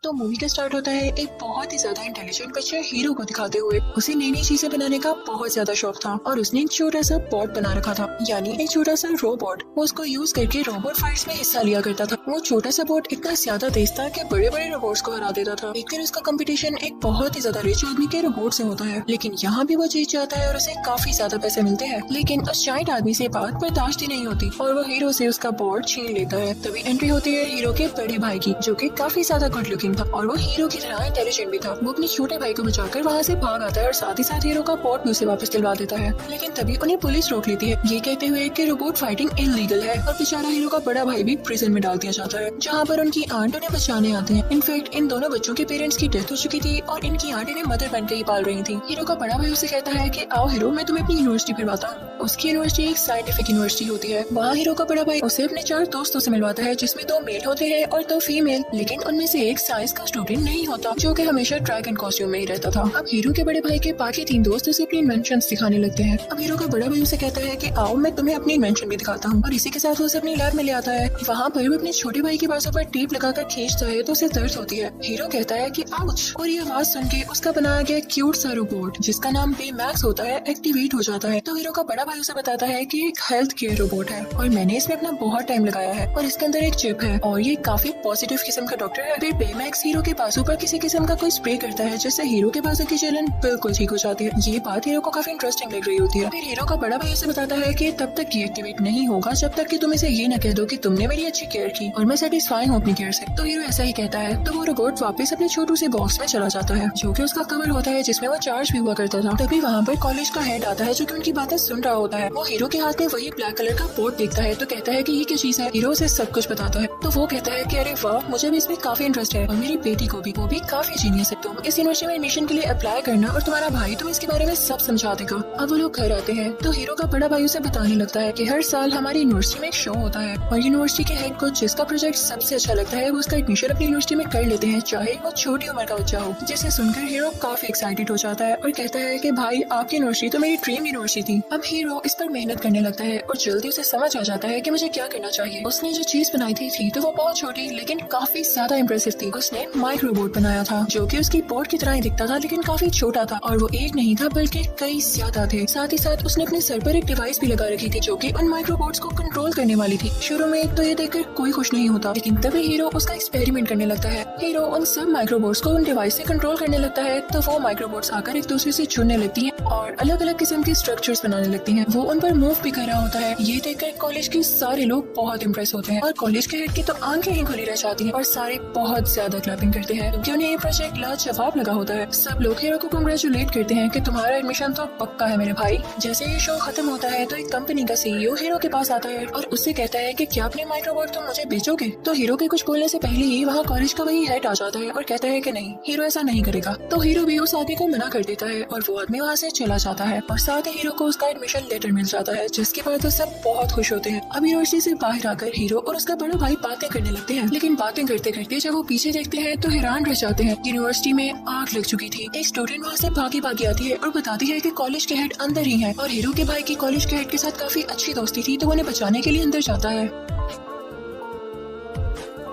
तो मूवी का स्टार्ट होता है एक बहुत ही ज्यादा इंटेलिजेंट बच्चे हीरो को दिखाते हुए। उसे नई नई चीजें बनाने का बहुत ज्यादा शौक था और उसने एक छोटा सा बॉट बना रखा था, यानी एक छोटा सा रोबोट। वो उसको यूज करके रोबोट फाइट्स में हिस्सा लिया करता था। वो छोटा सा बॉट इतना ज्यादा तेज था कि बड़े बड़े रोबोट्स को हरा देता था। एक दिन उसका कंपटीशन एक बहुत ही ज्यादा रिच आदमी के रोबोट से होता है, लेकिन यहाँ भी वो जीत जाता है और उसे काफी ज्यादा पैसे मिलते हैं। लेकिन उस जायंट आदमी से बात बर्दाश्त ही नहीं होती और वो हीरो से उसका बॉट छीन लेता है। तभी एंट्री होती है हीरो के बड़े भाई की, जो कि काफी ज्यादा गुड लुकिंग था और वो हीरो की तरह इंटेलिजेंट भी था। वो अपने छोटे भाई को बचाकर वहाँ से भाग आता है और साथ ही साथ हीरो का बॉट भी उसे वापस दिलवा देता है। लेकिन तभी उन्हें पुलिस रोक लेती है, ये कहते हुए कि रोबोट फाइटिंग इलीगल है और बेचारा हीरो का बड़ा भाई भी प्रिजन में डाल दिया जाता है, जहाँ पर उनकी आंट उन्हें बचाने आते हैं। इनफैक्ट इन दोनों बच्चों के पेरेंट्स की डेथ हो चुकी थी और इनकी आंट इन्हें मदर बनकर ही पाल रही थी। हीरो का बड़ा भाई उसे कहता है कि आओ हीरो, मैं तुम्हें अपनी यूनिवर्सिटी फिरवाता हूँ। उसकी यूनिवर्सिटी एक साइंटिफिक यूनिवर्सिटी होती है। वहाँ हीरो का बड़ा भाई उसे अपने 4 दोस्तों से मिलवाता है, जिसमें 2 मेल होते हैं और 2 फीमेल। लेकिन उनमें से एक साइंस का स्टूडेंट नहीं होता, जो कि हमेशा ड्रैगन कॉस्ट्यूम में ही रहता था। अब हीरो के बड़े भाई के बाकी 3 दोस्त उसे अपनी इन्वेंशन दिखाने लगते हैं। अब हीरो का बड़ा भाई उसे कहता है कि आओ मैं तुम्हें अपनी इन्वेंशन भी दिखाता हूँ, और इसी के साथ वो उसे अपनी लैब में ले आता है। वहाँ पर वो अपने छोटे भाई के बाजू पर टेप लगाकर खींचता है तो उसे दर्द होती है। हीरो कहता है कि आउच, और ये आवाज सुन के उसका बनाया गया क्यूट सा रोबोट, जिसका नाम बेमैक्स होता है, एक्टिवेट हो जाता है। तो हीरो का बड़ा भाई उसे बताता है कि एक हेल्थ केयर रोबोट है और मैंने इसमें अपना बहुत टाइम लगाया है और इसके अंदर एक चिप है और ये काफी पॉजिटिव किस्म का डॉक्टर है। फिर बेमैक्स हीरो के बाजू पर किसी किस्म का कोई स्प्रे करता है, जिससे हीरो के बाजू की जलन बिल्कुल ठीक हो जाती है। ये बात हीरो को काफी इंटरेस्टिंग लग रही होती है। फिर हीरो का बड़ा भाई उसे बताता है कि तब तक ये एक्टिवेट नहीं होगा जब तक कि तुम इसे ये न कह दो कि तुमने मेरी अच्छी केयर की और मैं सेटिस्फाई हूँ अपनी केयर से। तो हीरो ऐसा ही कहता है। तो वो रोबोट वापस अपने छोटू से बॉक्स में चला जाता है, जो कि उसका कवर होता है, जिसमें वो चार्ज भी हुआ करता था। तभी वहाँ पर कॉलेज का हेड आता है, जो कि उनकी बातें सुन रहा होता है। वो हीरो के हाथ में वही ब्लैक कलर का बोर्ड देखता है तो कहता है कि ये क्या चीज है। हीरो उसे सब कुछ बताता है। तो वो कहता है कि अरे वाह, मुझे भी इसमें काफी इंटरेस्ट है और मेरी बेटी को भी, वो भी काफी जीनियस है। तुम इस यूनिवर्सिटी में एडमिशन के लिए अप्लाई करना और तुम्हारा भाई तुम्हें इसके बारे में सब समझा देगा। अब वो लोग घर आते हैं तो हीरो का बड़ा भाई उसे बताने लगता है कि हर साल हमारी यूनिवर्सिटी में एक शो होता है और यूनिवर्सिटी के हेड को जिसका प्रोजेक्ट सबसे अच्छा लगता है वो उसका एडमिशन अपनी यूनिवर्सिटी में कर लेते हैं, चाहे वो छोटी उम्र का बच्चा हो। जिसे सुनकर हीरो काफी एक्साइटेड हो जाता है और कहता है कि भाई आपकी यूनिवर्सिटी तो मेरी ड्रीम यूनिवर्सिटी थी। अब हीरो इस पर मेहनत करने लगता है और जल्दी उसे समझ आ जाता है कि मुझे क्या करना चाहिए। उसने जो चीज बनाई थी तो वो बहुत छोटी लेकिन काफी ज्यादा इम्प्रेसिव थी। उसने माइक्रो रोबोट बनाया था, जो कि उसकी बोर्ड की तरह ही दिखता था लेकिन काफी छोटा था और वो एक नहीं था बल्कि कई ज्यादा थे। साथ ही साथ उसने अपने सर पर एक डिवाइस भी लगा रखी थी, जो कि उन माइक्रो रोबोट्स को कंट्रोल करने वाली थी। शुरू में तो ये देखकर कोई खुश नहीं होता, लेकिन तभी हीरो उसका एक्सपेरिमेंट करने लगता है। हीरो उन सब माइक्रो रोबोट्स को उन डिवाइस से कंट्रोल करने लगता है तो वो माइक्रो रोबोट्स आकर एक दूसरे से जुड़ने लगती हैं और अलग अलग किस्म के स्ट्रक्चर्स बनाने लगती हैं। वो उन पर मूव भी कर रहा होता है। ये देखकर कॉलेज के सारे लोग बहुत इम्प्रेस होते हैं और कॉलेज के हेड की तो आंखें ही खुली रह जाती हैं और सारे बहुत ज्यादा क्लैपिंग करते हैं, क्योंकि उन्हें ये प्रोजेक्ट लाजवाब लगा होता है। सब लोग हीरो को कांग्रेचुलेट करते हैं कि तुम्हारा एडमिशन तो पक्का है मेरे भाई। जैसे ये शो खत्म होता है तो एक कंपनी का सीईओ हीरो के पास आता है और उससे कहता है कि क्या अपने माइक्रोबॉट तुम मुझे बेचोगे। तो हीरो के कुछ बोलने से पहले ही वहाँ कॉलेज का वही हेड आ जाता है और कहता है कि नहीं, हीरो ऐसा नहीं करेगा। तो हीरो भी उस आदमी को मना कर देता है और वो आदमी वहाँ से चला जाता है और साथ ही हीरो को उसका एडमिशन लेटर मिल जाता है, जिसके बाद वो सब बहुत खुश होते हैं। अब यूनिवर्सिटी से बाहर आकर हीरो और उसका बड़ा भाई बातें करने लगते हैं, लेकिन बातें करते करते जब वो पीछे देखते हैं तो हैरान रह जाते हैं। यूनिवर्सिटी में आग लग चुकी थी। एक स्टूडेंट वहाँ से भागी भागी आती है और बताती है कि कॉलेज के हेड अंदर ही है और हीरो के भाई की कॉलेज के हेड के साथ काफी अच्छी दोस्ती थी, तो उन्हें बचाने के लिए अंदर जाता है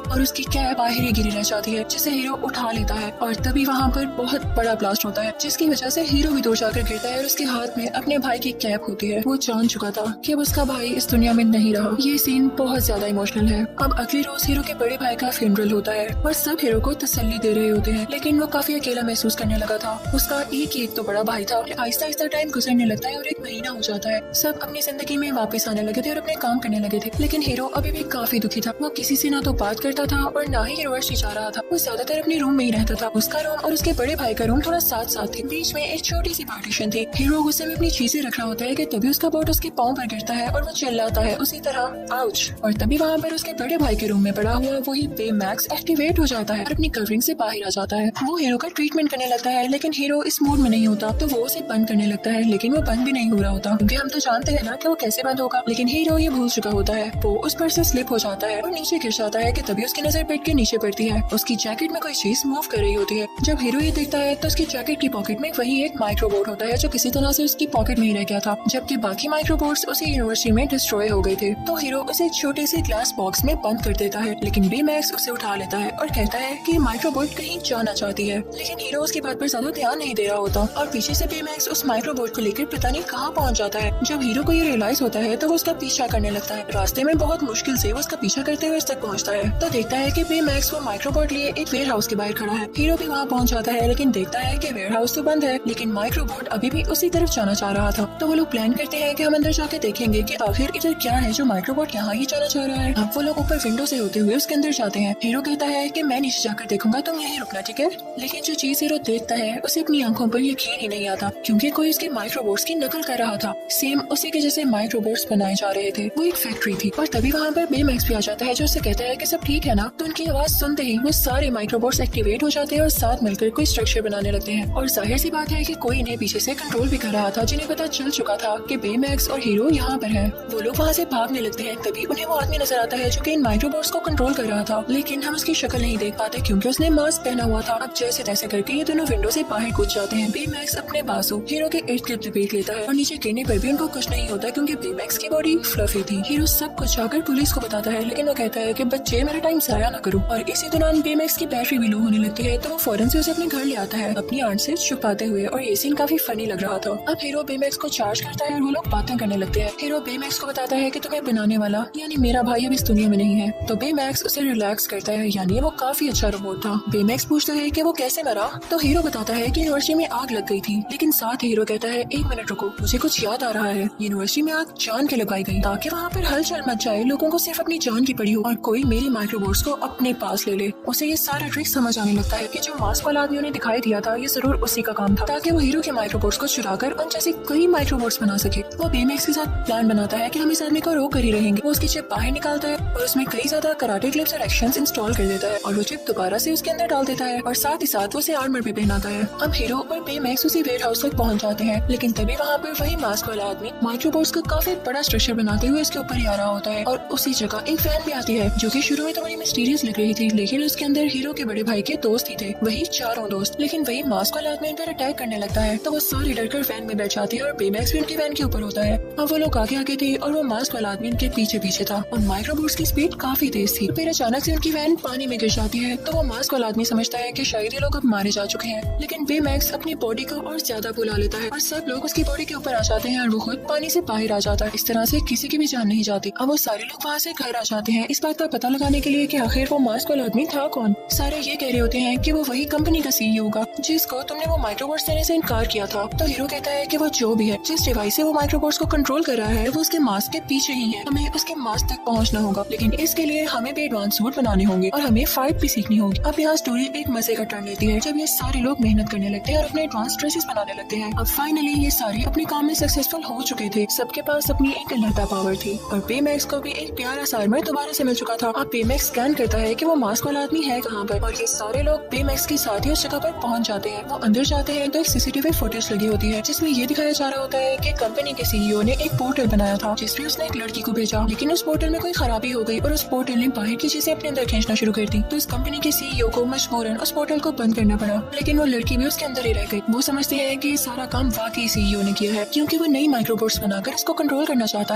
और उसकी कैप बाहर ही गिरी रह जाती है, जिसे हीरो उठा लेता है और तभी वहाँ पर बहुत बड़ा ब्लास्ट होता है, जिसकी वजह से हीरो भी दूर जाकर गिरता है और उसके हाथ में अपने भाई की कैप होती है। वो जान चुका था कि अब उसका भाई इस दुनिया में नहीं रहा। ये सीन बहुत ज्यादा इमोशनल है। अब अगले रोज हीरो के बड़े भाई का फ्यूनरल होता है और सब हीरो को तसल्ली दे रहे होते हैं, लेकिन वो काफी अकेला महसूस करने लगा था। उसका एक तो बड़ा भाई था। आहिस्ता आहिस्ता टाइम गुजरने लगता है और 1 महीना हो जाता है। सब अपनी जिंदगी में वापस आने लगे थे और अपने काम करने लगे थे, लेकिन हीरो अभी भी काफी दुखी था। वो किसी से ना तो बात करता था और ना ही यूनिवर्सिटी जा रहा था। वो ज्यादातर अपने रूम में ही रहता था। उसका रूम और उसके बड़े भाई का रूम थोड़ा साथ साथ थे। बीच में एक छोटी सी पार्टीशन थी। हीरो गुस्से में अपनी चीजें रख रहा होता है कि तभी उसका बोट उसके पाँव पर गिरता है और वो चिल्लाता है उसी तरह आउच। और तभी वहाँ पर उसके बड़े भाई के रूम में पड़ा हुआ वही बेमैक्स एक्टिवेट हो जाता है और अपनी कवरिंग से बाहर आ जाता है। वो हीरो का ट्रीटमेंट करने लगता है, लेकिन हीरो इस मूड में नहीं होता, तो वो उसे बंद करने लगता है, लेकिन वो बंद भी नहीं हो रहा होता, क्योंकि हम तो जानते हैं ना कि वो कैसे बंद होगा। लेकिन हीरो ये भूल चुका होता है। वो उस पर से स्लिप हो जाता है और नीचे गिर जाता है कि तभी उसकी नजर बेड के नीचे पड़ती है। उसकी जैकेट में कोई चीज मूव कर रही होती है। जब हीरो ये देखता है तो उसकी जैकेट की पॉकेट में वही एक माइक्रोबोट होता है जो किसी तरह से उसकी पॉकेट में ही रह गया था, जबकि बाकी माइक्रोबोट्स उसी यूनिवर्सिटी में डिस्ट्रॉय हो गए थे। तो हीरो उसे एक छोटे से ग्लास बॉक्स में बंद कर देता है, लेकिन बेमैक्स उसे उठा लेता है और कहता है कि माइक्रोबोट कहीं जाना चाहती है। लेकिन हीरो उसकी बात पर ज्यादा ध्यान नहीं दे रहा होता और पीछे से बेमैक्स उस माइक्रोबोट को लेकर पता नहीं कहाँ पहुँच जाता है। जब हीरो को ये रियलाइज होता है तो वो उसका पीछा करने लगता है। रास्ते में बहुत मुश्किल से वो उसका पीछा करते हुए उस तक पहुँचता है तो देखता है कि बेमैक्स वो माइक्रोबोट लिए एक वेयर हाउस के बाहर खड़ा है। हीरो भी वहाँ पहुँच जाता है, लेकिन देखता है कि वेयर हाउस तो बंद है, लेकिन माइक्रोबोट अभी भी उसी तरफ जाना चाह रहा था। तो वो लोग प्लान करते हैं कि हम अंदर जाके देखेंगे कि आखिर इधर क्या है जो माइक्रोबोट यहाँ ही जाना चाह रहा है। अब वो लोग ऊपर विंडो से होते हुए उसके अंदर जाते हैं। हीरो कहता है कि मैं नीचे जाकर देखूंगा, तुम यहीं रुकना, ठीक है? लेकिन जो चीज हीरो देखता है उसे अपनी आंखों पर यकीन ही नहीं आता, क्योंकि कोई उसके माइक्रोबोट्स की नकल कर रहा था। सेम उसी के जैसे माइक्रोबोट्स बनाए जा रहे थे। वो एक फैक्ट्री थी और तभी वहाँ पर बेमैक्स भी आ जाता है जो उसे कहता है कि सब ठीक है ना। तो उनकी आवाज सुनते ही वो सारे माइक्रोबोट्स एक्टिवेट हो जाते हैं और साथ मिलकर कोई स्ट्रक्चर बनाने लगते हैं। और जाहिर सी बात है कि कोई इन्हें पीछे से कंट्रोल भी कर रहा था, जिन्हें पता चल चुका था कि बेमैक्स और हीरो यहाँ पर है। वो लोग वहाँ से भागने लगते हैं। तभी उन्हें वो आदमी नजर आता है जो कि इन माइक्रोबोट्स को कंट्रोल कर रहा था, लेकिन हम उसकी शक्ल नहीं देख पाते क्योंकि उसने मास्क पहना हुआ था। अब जैसे तैसे करके ये दोनों विंडो से बाहर कूद जाते हैं। बेमैक्स अपने बाजू हीरो के इर्द गिर्द लपेट लेता है और नीचे गिरने पर भी उनको कुछ नहीं होता क्योंकि बेमैक्स की बॉडी फ्लफी थी। हीरो सब कुछ जाकर पुलिस को बताता है, लेकिन वो कहता है कि बच्चे मेरा टाइम जाया ना करो। और इसी दौरान बेमैक्स की बैटरी भी लो होने लगती है तो वो फौरन से उसे अपने घर ले आता है अपनी आंट से छुपाते हुए। और ये सीन काफी फनी लग रहा था। अब हीरो बेमैक्स को चार्ज करता है और वो लोग बातें करने लगते हैं। हीरो बेमैक्स को बताता है कि तुम्हें बनाने वाला यानी मेरा भाई अब इस दुनिया में नहीं है। तो बेमैक्स उसे रिलैक्स करता है, यानी वो काफी अच्छा रोबोट था। बेमैक्स पूछता है कि वो कैसे मरा, तो हीरो बताता है कि यूनिवर्सिटी में आग लग गई थी। लेकिन साथ हीरो कहता है एक मिनट रुको, मुझे कुछ याद आ रहा है। यूनिवर्सिटी में आग जान के लगाई गई ताकि वहाँ पर हलचल मच जाए, लोगों को सिर्फ अपनी जान की पड़ी हो और कोई मेरी माइक्रोबोट्स को अपने पास ले ले। उसे ये सारा ट्रिक समझ आने लगता है कि जो मास्क वाला आदमी उन्हें दिखाई दिया था ये जरूर उसी का काम था, ताकि वो हीरो के माइक्रोबोट्स को चुराकर उन जैसे कई माइक्रोबोट्स बना सके। वो बेमैक्स के साथ प्लान बनाता है कि हम इस आदमी को रोक कर ही रहेंगे। वो उसकी चिप बाहर निकालता है और उसमें कई ज्यादा कराटे क्लिप्स और एक्शंस इंस्टॉल कर देता है और वो चिप दोबारा से उसके अंदर डाल देता है और साथ ही साथ वो उसे आर्मर भी पहनाता है। अब हीरो और बेमैक्स उसी वेयर हाउस तक पहुंच जाते हैं, लेकिन तभी वहाँ पर वही मास्क वाला आदमी माइक्रोबोट्स का काफी बड़ा स्ट्रक्चर बनाते हुए उसके ऊपर ही आ रहा होता है। और उसी जगह एक वैन भी आती है जो कि शुरू में तो बड़ी मिस्टीरियस लग रही थी, लेकिन उसके अंदर हीरो के बड़े भाई के दोस्त ही थे, वही चारों दोस्त। लेकिन वही मास्क वाला आदमी उन पर अटैक करने लगता है तो वो सारे डरकर वैन में बैठ जाती है और बेमैक्स भी उनकी वैन के ऊपर होता है। अब वो लोग आगे आगे थे और वो मास्क वाला आदमी उनके पीछे पीछे था और माइक्रोबोट्स की स्पीड काफी तेज थी। फिर अचानक से उनकी वैन पानी में गिर जाती है तो वो मास्क वाला आदमी समझता है कि शायद ये लोग अब मारे जा चुके हैं, लेकिन बेमैक्स अपनी बॉडी को और ज्यादा फुला लेता है और सब लोग उसकी बॉडी के ऊपर आ जाते हैं और वो खुद पानी से बाहर आ जाता है। इस तरह से किसी की भी जान नहीं जाती। अब वो सारे लोग वहाँ से घर आ जाते हैं इस बात का पता लगाने के लिए कि आखिर वो मास्क वाला आदमी था कौन। सारे ये कह रहे होते हैं कि वो वही कंपनी का सीईओ होगा जिसको तुमने वो माइक्रोबोट्स देने से इनकार किया था। तो हीरो कहता है कि वो जो भी है, जिस डिवाइस से वो माइक्रोबोट्स को कंट्रोल कर रहा है वो उसके मास्क के पीछे ही है। हमें उसके मास्क तक पहुंचना होगा, लेकिन इसके लिए हमें भी एडवांस सूट बनाने होंगे और हमें फाइट भी सीखनी होगी। अब यहाँ स्टोरी एक मजे का टर्न लेती है जब ये सारे लोग मेहनत करने लगते हैं और अपने एडवांस ड्रेसेस बनाने लगते हैं। अब फाइनली ये सारे अपने काम में सक्सेसफुल हो चुके थे। सबके पास अपनी एक अलग पावर थी और बेमैक्स को भी एक प्यारा सा आर्मर दोबारा से मिल चुका था। अब बेमैक्स स्कैन करता है कि वो मास्क वाला आदमी है कहाँ पर और ये सारे लोग बेमैक्स के साथ ही उस जगह पर पहुंच जाते हैं। वो अंदर जाते हैं तो एक सीसीटीवी फुटेज लगी होती है जिसमें ये दिखाया जा रहा होता है कि कंपनी के सीईओ ने एक पोर्टल बनाया था जिसमें उसने एक लड़की को भेजा, लेकिन उस पोर्टल में कोई खराबी हो गई और उस पोर्टल ने बाहर की चीजें अपने अंदर खींचना शुरू कर दी। तो इस कंपनी के सीईओ को मजबूरन उस पोर्टल को बंद करना पड़ा, लेकिन वो लड़की भी उसके अंदर ही रह गई। वो समझते हैं कि ये सारा काम वाकई सीईओ ने किया है क्योंकि वो नई माइक्रोबोट्स बनाकर इसको कंट्रोल करना चाहता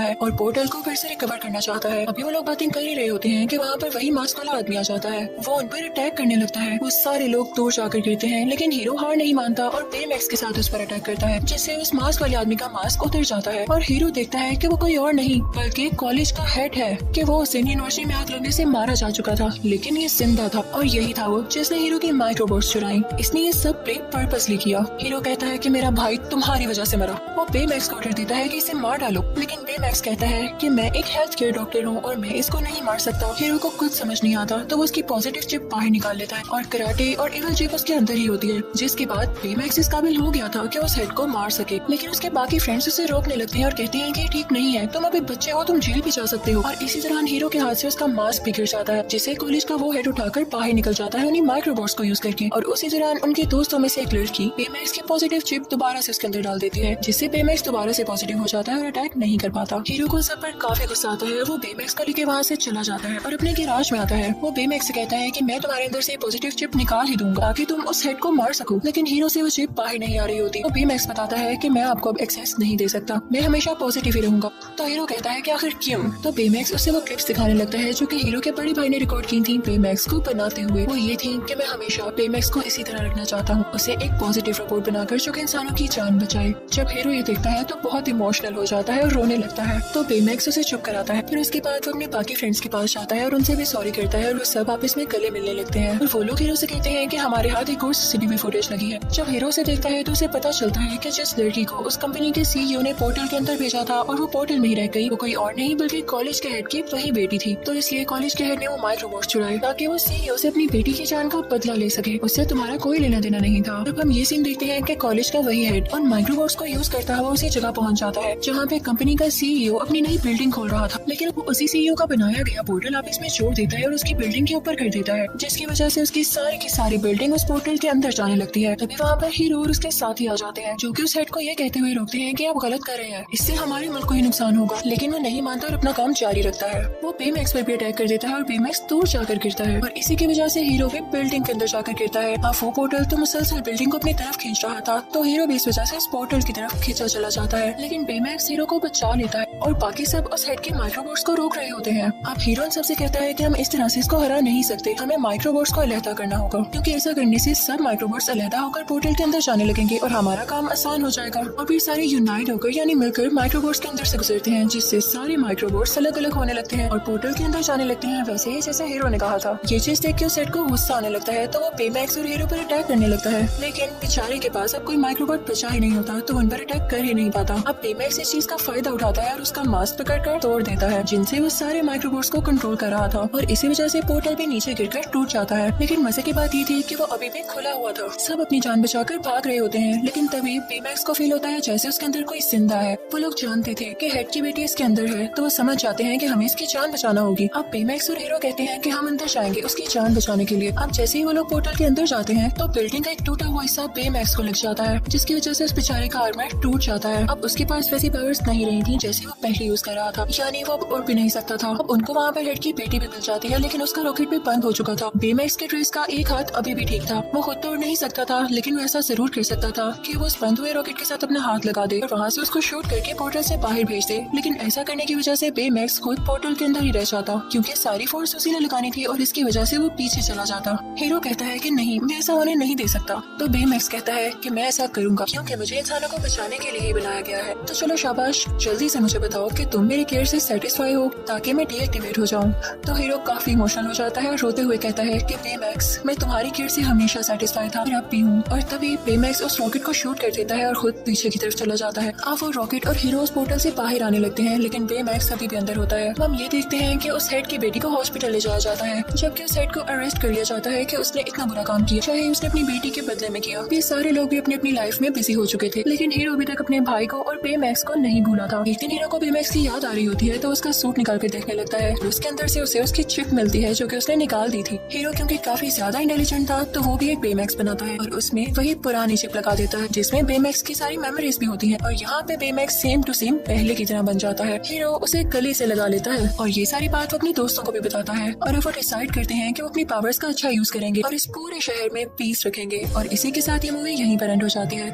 है और पोर्टल को फिर से रिकवर करना चाहता है। अभी वो लोग बातें कर ही रहे होते हैं कि वहाँ पर वही मास्क वाला आदमी आ जाता है। वो उन पर अटैक करने लगता है। वो सारे लोग दूर जाकर गिरते हैं, लेकिन हीरो हार नहीं मानता और बेमैक्स के साथ उस पर अटैक करता है जिससे उस मास्क वाले आदमी का मास्क उतर जाता है और हीरो देखता है कि वो कोई और नहीं बल्कि कॉलेज का हेड है कि वो उसे यूनिवर्सिटी में आग लगने से मारा जा चुका था, लेकिन ये जिंदा था और यही था वो जिसने हीरो की माइक्रोबोट्स चुराई। इसने ये सब पर्पसली किया। हीरो कहता है कि मेरा भाई तुम्हारी वजह से मरा। वो बेमैक्स को ऑर्डर देता है कि इसे मार डालो, लेकिन बेमैक्स कहता है कि मैं एक हेल्थ केयर डॉक्टर हूँ और मैं इसको नहीं मार सकता। हीरो को कुछ समझ नहीं आता तो वो उसकी पॉजिटिव चिप बाहर निकाल लेता है और कराटे और इवल चिप उसके अंदर ही होती है, जिसके बाद बेमैक्स इस काबिल हो गया था कि उस हेड को मार सके। लेकिन उसके बाकी फ्रेंड्स उसे रोकने लगते हैं और कहते हैं कि ठीक नहीं है, तुम अभी बच्चे हो, तुम जेल भी जा सकते हो। और इसी दौरान हीरो के हाथ से उसका मास्क भी गिर जाता है जिसे कॉलेज का वो हेड उठाकर बाहर निकल जाता है उन्हीं माइक्रोबोट्स को यूज करके। और उसी दौरान उनके दोस्तों में से एक लड़की बेमैक्स की पॉजिटिव चिप दोबारा से उसके अंदर डाल देती है जिससे बेमैक्स दोबारा से पॉजिटिव हो जाता है और अटैक नहीं कर पाता। था। हीरो को सब पर काफी गुस्सा आता है। वो बेमैक्स को लेके वहाँ से चला जाता है और अपने गैराज में आता है। वो बेमैक्स से कहता है कि मैं तुम्हारे अंदर से पॉजिटिव चिप निकाल ही दूंगा ताकि तुम उस हेड को मार सको, लेकिन हीरो से वो चिप बाहर नहीं आ रही होती। तो बेमैक्स बताता है कि मैं आपको अब एक्सेस नहीं दे सकता, मैं हमेशा पॉजिटिव ही रहूंगा। तो हीरो कहता है कि आखिर क्यों? तो बेमैक्स उससे वो क्लिप्स दिखाने लगता है जो कि हीरो के बड़े भाई ने रिकॉर्ड की थी बेमैक्स को बनाते हुए। वो ये थी कि मैं हमेशा बेमैक्स को इसी तरह रखना चाहता हूँ, उसे एक पॉजिटिव रोबोट बनाकर जो कि इंसानों की जान बचाए। जब हीरो ये देखता है तो बहुत इमोशनल हो जाता है और रोने लगता है। तो बेमैक्स उसे चुप कराता है। फिर उसके बाद वो अपने बाकी फ्रेंड्स के पास जाता है और उनसे भी सॉरी करता है और वो सब आपस में गले मिलने लगते हैं। और वो लोग हीरो से कहते हैं कि हमारे हाथ एक और सीसीटीवी फुटेज लगी है। जब हीरो से देखता है तो उसे पता चलता है कि जिस लड़की को उस कंपनी के सीईओ ने पोर्टल के अंदर भेजा था और वो पोर्टल में ही रह गई, वो कोई और नहीं बल्कि कॉलेज के हेड की वही बेटी थी। तो इसलिए कॉलेज के हेड ने वो माइक्रोबॉट्स चुराए ताकि वो सीईओ से अपनी बेटी की जान का बदला ले सके। उससे तुम्हारा कोई लेना देना नहीं था। तब हम ये सीन देखते हैं कि कॉलेज का वही हेड और माइक्रोबॉट्स को यूज करता हुआ उसी जगह पहुंच जाता है जहाँ पे कंपनी का सीईओ अपनी नई बिल्डिंग खोल रहा था, लेकिन वो उसी सीईओ का बनाया गया पोर्टल आपस में जोड़ देता है और उसकी बिल्डिंग के ऊपर कर देता है, जिसकी वजह से उसकी सारी की सारी बिल्डिंग उस पोर्टल के अंदर जाने लगती है। तभी वहाँ पर हीरो और उसके साथी आ जाते हैं जो कि उस हेड को ये कहते हुए रोकते हैं कि आप गलत कर रहे हैं, इससे हमारे मुल्क को ही नुकसान होगा। लेकिन वो नहीं मानता और अपना काम जारी रखता है। वो बेमैक्स पर भी अटैक कर देता है और बेमैक्स दूर जाकर गिरता है और इसी की वजह से हीरो भी बिल्डिंग के अंदर जाकर गिरता है। अब वो पोर्टल तो मुसलसल बिल्डिंग को अपनी तरफ खींच रहा था, तो हीरो भी इस वजह से इस पोर्टल की तरफ खींचा चला जाता है, लेकिन बेमैक्स हीरो को बचा लेता है और बाकी सब उस हेड के माइक्रोबॉट्स को रोक रहे होते हैं। अब हीरो सबसे कहता है कि हम इस तरह से इसको हरा नहीं सकते, हमें माइक्रोबॉट्स को अलहदा करना होगा, क्योंकि ऐसा करने से सब माइक्रोबॉट्स अलहदा होकर पोर्टल के अंदर जाने लगेंगे और हमारा काम आसान हो जाएगा। और फिर सारे यूनाइट होकर यानी मिलकर माइक्रोबॉट्स के अंदर से गुजरते हैं, जिससे सारे माइक्रोबॉट्स अलग अलग होने लगते हैं और पोर्टल के अंदर जाने लगते हैं, वैसे ही जैसे हीरो ने कहा था। ये चीज देख के उस हेड को गुस्सा आने लगता है, तो वो बेमैक्स और हीरो पर अटैक करने लगता है, लेकिन बेचारे के पास अब कोई माइक्रोबॉट बचा ही नहीं होता, तो उन पर अटैक कर ही नहीं पाता। अब बेमैक्स इस चीज का फायदा उठाता है और उसका मास्क पकड़कर तोड़ देता है, जिनसे वो सारे माइक्रोबॉट्स को कंट्रोल कर रहा था और इसी वजह से पोर्टल भी नीचे गिरकर टूट जाता है। लेकिन मजे की बात ये थी कि वो अभी भी खुला हुआ था। सब अपनी जान बचाकर भाग रहे होते हैं, लेकिन तभी बेमैक्स को फील होता है जैसे उसके अंदर कोई जिंदा है। वो लोग जानते थे कि हेड की बेटी इसके अंदर है, तो वो समझ जाते हैं कि हमें इसकी जान बचाना होगी। अब बेमैक्स और हीरो कहते हैं कि हम अंदर जाएंगे उसकी जान बचाने के लिए। अब जैसे ही वो लोग पोर्टल के अंदर जाते हैं तो बिल्डिंग का एक टूटा हुआ हिस्सा बेमैक्स को लग जाता है, जिसकी वजह से उस बेचारे का आर्मर टूट जाता है। अब उसके पास वैसी पावर्स नहीं रही थी जैसे वो पहले यूज कर रहा था, यानी वो अब उड़ भी नहीं सकता था। अब उनको वहाँ पर हेड की बेटी भी मिल जाती है, लेकिन उसका रॉकेट भी बंद हो चुका था। बेमैक्स के ड्रेस का एक हाथ अभी भी ठीक था, वो खुद तो उड़ नहीं सकता था, लेकिन वो ऐसा जरूर कर सकता था कि वो उस बंद हुए रॉकेट के साथ अपना हाथ लगा दे और वहाँ से उसको शूट करके पोर्टल से बाहर भेज दे। लेकिन ऐसा करने की वजह से बेमैक्स खुद पोर्टल के अंदर ही रह जाता, क्योंकि सारी फोर्स उसी ने लगानी थी और इसकी वजह से वो पीछे चला जाता। हीरो कहता है कि नहीं, मैं ऐसा होने नहीं दे सकता। तो बेमैक्स कहता है कि मैं ऐसा करूंगा क्योंकि मुझे इंसानों को बचाने के लिए ही बनाया गया है। तो चलो शाबाश, जल्दी से मुझे बताओ कि तुम मेरी केयर से सेटिस्फाई हो ताकि मैं डीएक्टिवेट हो जाऊं। तो हीरो काफी इमोशनल हो जाता है और रोते हुए कहता है कि बेमैक्स, मैं तुम्हारी केयर से हमेशा सेटिस्फाई था और अब भी हूँ। और तभी बेमैक्स उस रॉकेट को शूट कर देता है और खुद पीछे की तरफ चला जाता है। अब वो रॉकेट और हीरो उस पोर्टल से बाहर आने लगते हैं, लेकिन बेमैक्स अभी भी अंदर होता है। हम ये देखते हैं कि उस हेड की बेटी को हॉस्पिटल ले जाया जाता है, जबकि उस हेड को अरेस्ट कर लिया जाता है कि उसने इतना बुरा काम किया, चाहे उसने अपनी बेटी के बदले में किया। ये सारे लोग भी अपनी अपनी लाइफ में बिजी हो चुके थे, लेकिन हीरो अभी तक अपने भाई को और बेमैक्स को नहीं भूला था। एक दिन हीरो को बेमैक्स की याद आ रही होती है, तो उसका सूट निकाल कर देखने लगता है। उसके अंदर से उसे उसकी चिप मिलती है जो कि उसने निकाल दी थी। हीरो क्योंकि काफी ज्यादा इंटेलिजेंट था, तो वो भी एक बेमैक्स बनाता है और उसमें वही पुरानी चिप लगा देता है जिसमें बेमैक्स की सारी मेमोरीज भी होती है। और यहाँ पे बेमैक्स सेम टू सेम पहले की तरह बन जाता है। हीरो उसे गले से लगा लेता है और ये सारी बात वो अपने दोस्तों को भी बताता है और वो डिसाइड करते हैं कि वो अपनी पावर्स का अच्छा यूज करेंगे और इस पूरे शहर में पीस रखेंगे। और इसी के साथ ये मूवी यहीं पर एंड हो जाती है।